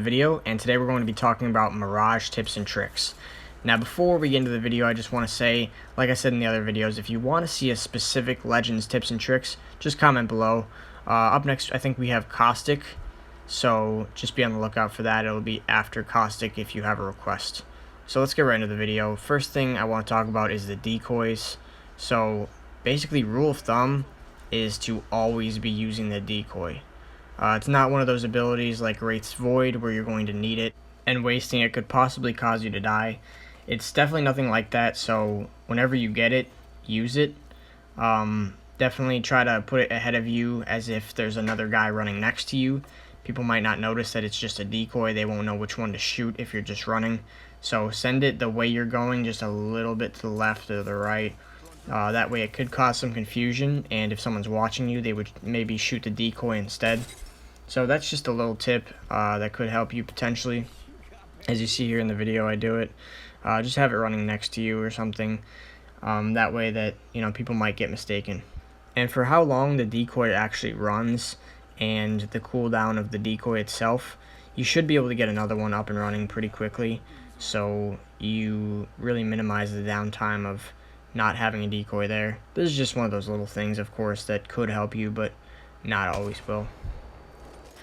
video, and today we're going to be talking about Mirage tips and tricks. Now before we get into the video, I just want to say, like I said in the other videos, if you want to see a specific Legends tips and tricks, just comment below. Up next I think we have Caustic, so just be on the lookout for that. It'll be after Caustic if you have a request. So let's get right into the video. First thing I want to talk about is the decoys. So basically rule of thumb is to always be using the decoy. It's not one of those abilities like Wraith's Void where you're going to need it and wasting it could possibly cause you to die. It's definitely nothing like that, so whenever you get it, use it. Definitely try to put it ahead of you as if there's another guy running next to you. People might not notice that it's just a decoy. They won't know which one to shoot if you're just running. So send it the way you're going, just a little bit to the left or the right. That way it could cause some confusion, and if someone's watching you, they would maybe shoot the decoy instead. So that's just a little tip that could help you potentially. As you see here in the video, I do it. Just have it running next to you or something. That way that, people might get mistaken. And for how long the decoy actually runs and the cooldown of the decoy itself, you should be able to get another one up and running pretty quickly. So you really minimize the downtime of not having a decoy there. This is just one of those little things, of course, that could help you, but not always will.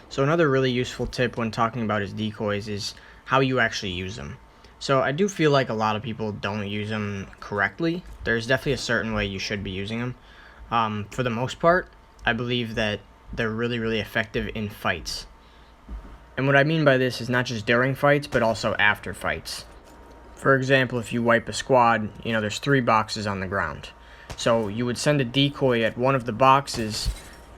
So another really useful tip when talking about his decoys is how you actually use them. So I do feel like a lot of people don't use them correctly. There's definitely a certain way you should be using them. For the most part, I believe that they're really effective in fights. And what I mean by this is not just during fights, but also after fights. For example, if you wipe a squad, there's 3 boxes on the ground. So you would send a decoy at one of the boxes,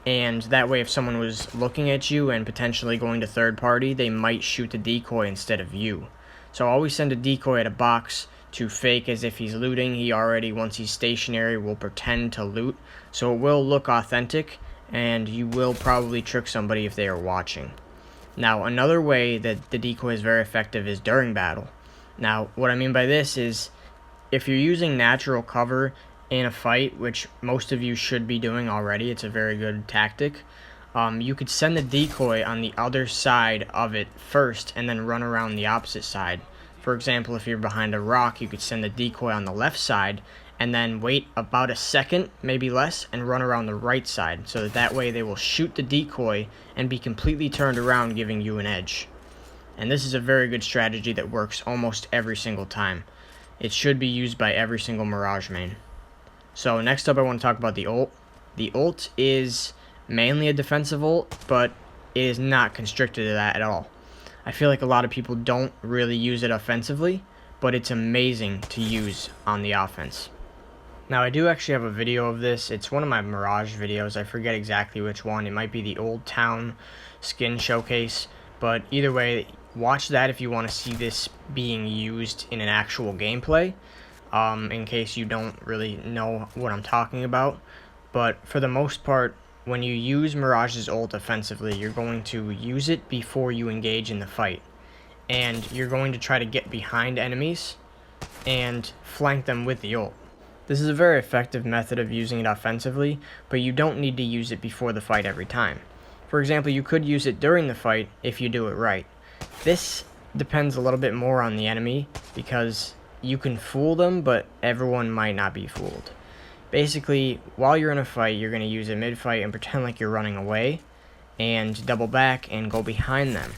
and that way if someone was looking at you and potentially going to third party, they might shoot the decoy instead of you. So always send a decoy at a box to fake as if he's looting. He already, once he's stationary, will pretend to loot. So it will look authentic, and you will probably trick somebody if they are watching. Now another way that the decoy is very effective is during battle. Now, what I mean by this is, if you're using natural cover in a fight, which most of you should be doing already, it's a very good tactic, you could send the decoy on the other side of it first and then run around the opposite side. For example, if you're behind a rock, you could send the decoy on the left side and then wait about a second, maybe less, and run around the right side, so that way they will shoot the decoy and be completely turned around, giving you an edge. And this is a very good strategy that works almost every single time. It should be used by every single Mirage main. So next up I want to talk about the ult. The ult is mainly a defensive ult, but it is not constricted to that at all. I feel like a lot of people don't really use it offensively, but it's amazing to use on the offense. Now I do actually have a video of this. It's one of my Mirage videos. I forget exactly which one. It might be the Old Town skin showcase, but either way, watch that if you want to see this being used in an actual gameplay, in case you don't really know what I'm talking about. But for the most part, when you use Mirage's ult offensively, you're going to use it before you engage in the fight. And you're going to try to get behind enemies and flank them with the ult. This is a very effective method of using it offensively, but you don't need to use it before the fight every time. For example, you could use it during the fight if you do it right. This depends a little bit more on the enemy, because you can fool them, but everyone might not be fooled. Basically, while you're in a fight, you're going to use it mid-fight and pretend like you're running away, and double back and go behind them.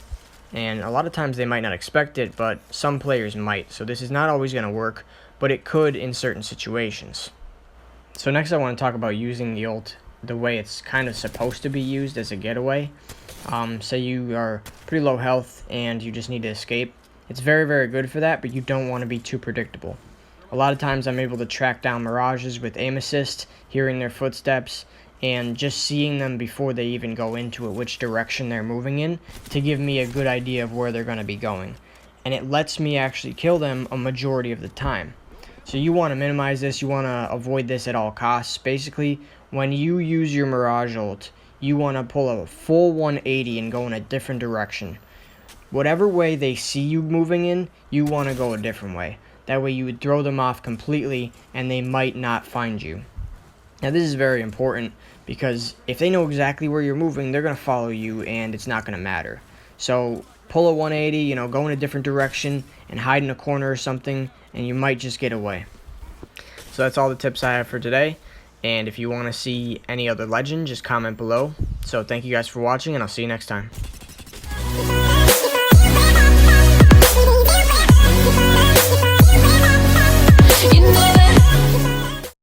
And a lot of times they might not expect it, but some players might. So this is not always going to work, but it could in certain situations. So next I want to talk about using the ult the way it's kind of supposed to be used, as a getaway. Say you are pretty low health and you just need to escape. It's very good for that, but you don't want to be too predictable. A lot of times I'm able to track down Mirages with aim assist, hearing their footsteps, and just seeing them before they even go into it, which direction they're moving in, to give me a good idea of where they're going to be going. And it lets me actually kill them a majority of the time. So you want to minimize this, you want to avoid this at all costs. Basically, when you use your Mirage ult, you want to pull a full 180 and go in a different direction. Whatever way they see you moving in, you want to go a different way. That way you would throw them off completely and they might not find you. Now this is very important, because if they know exactly where you're moving, they're going to follow you and it's not going to matter. So pull a 180, you know, go in a different direction and hide in a corner or something, and you might just get away. So that's all the tips I have for today, and if you want to see any other legend, just comment below. So thank you guys for watching, and I'll see you next time.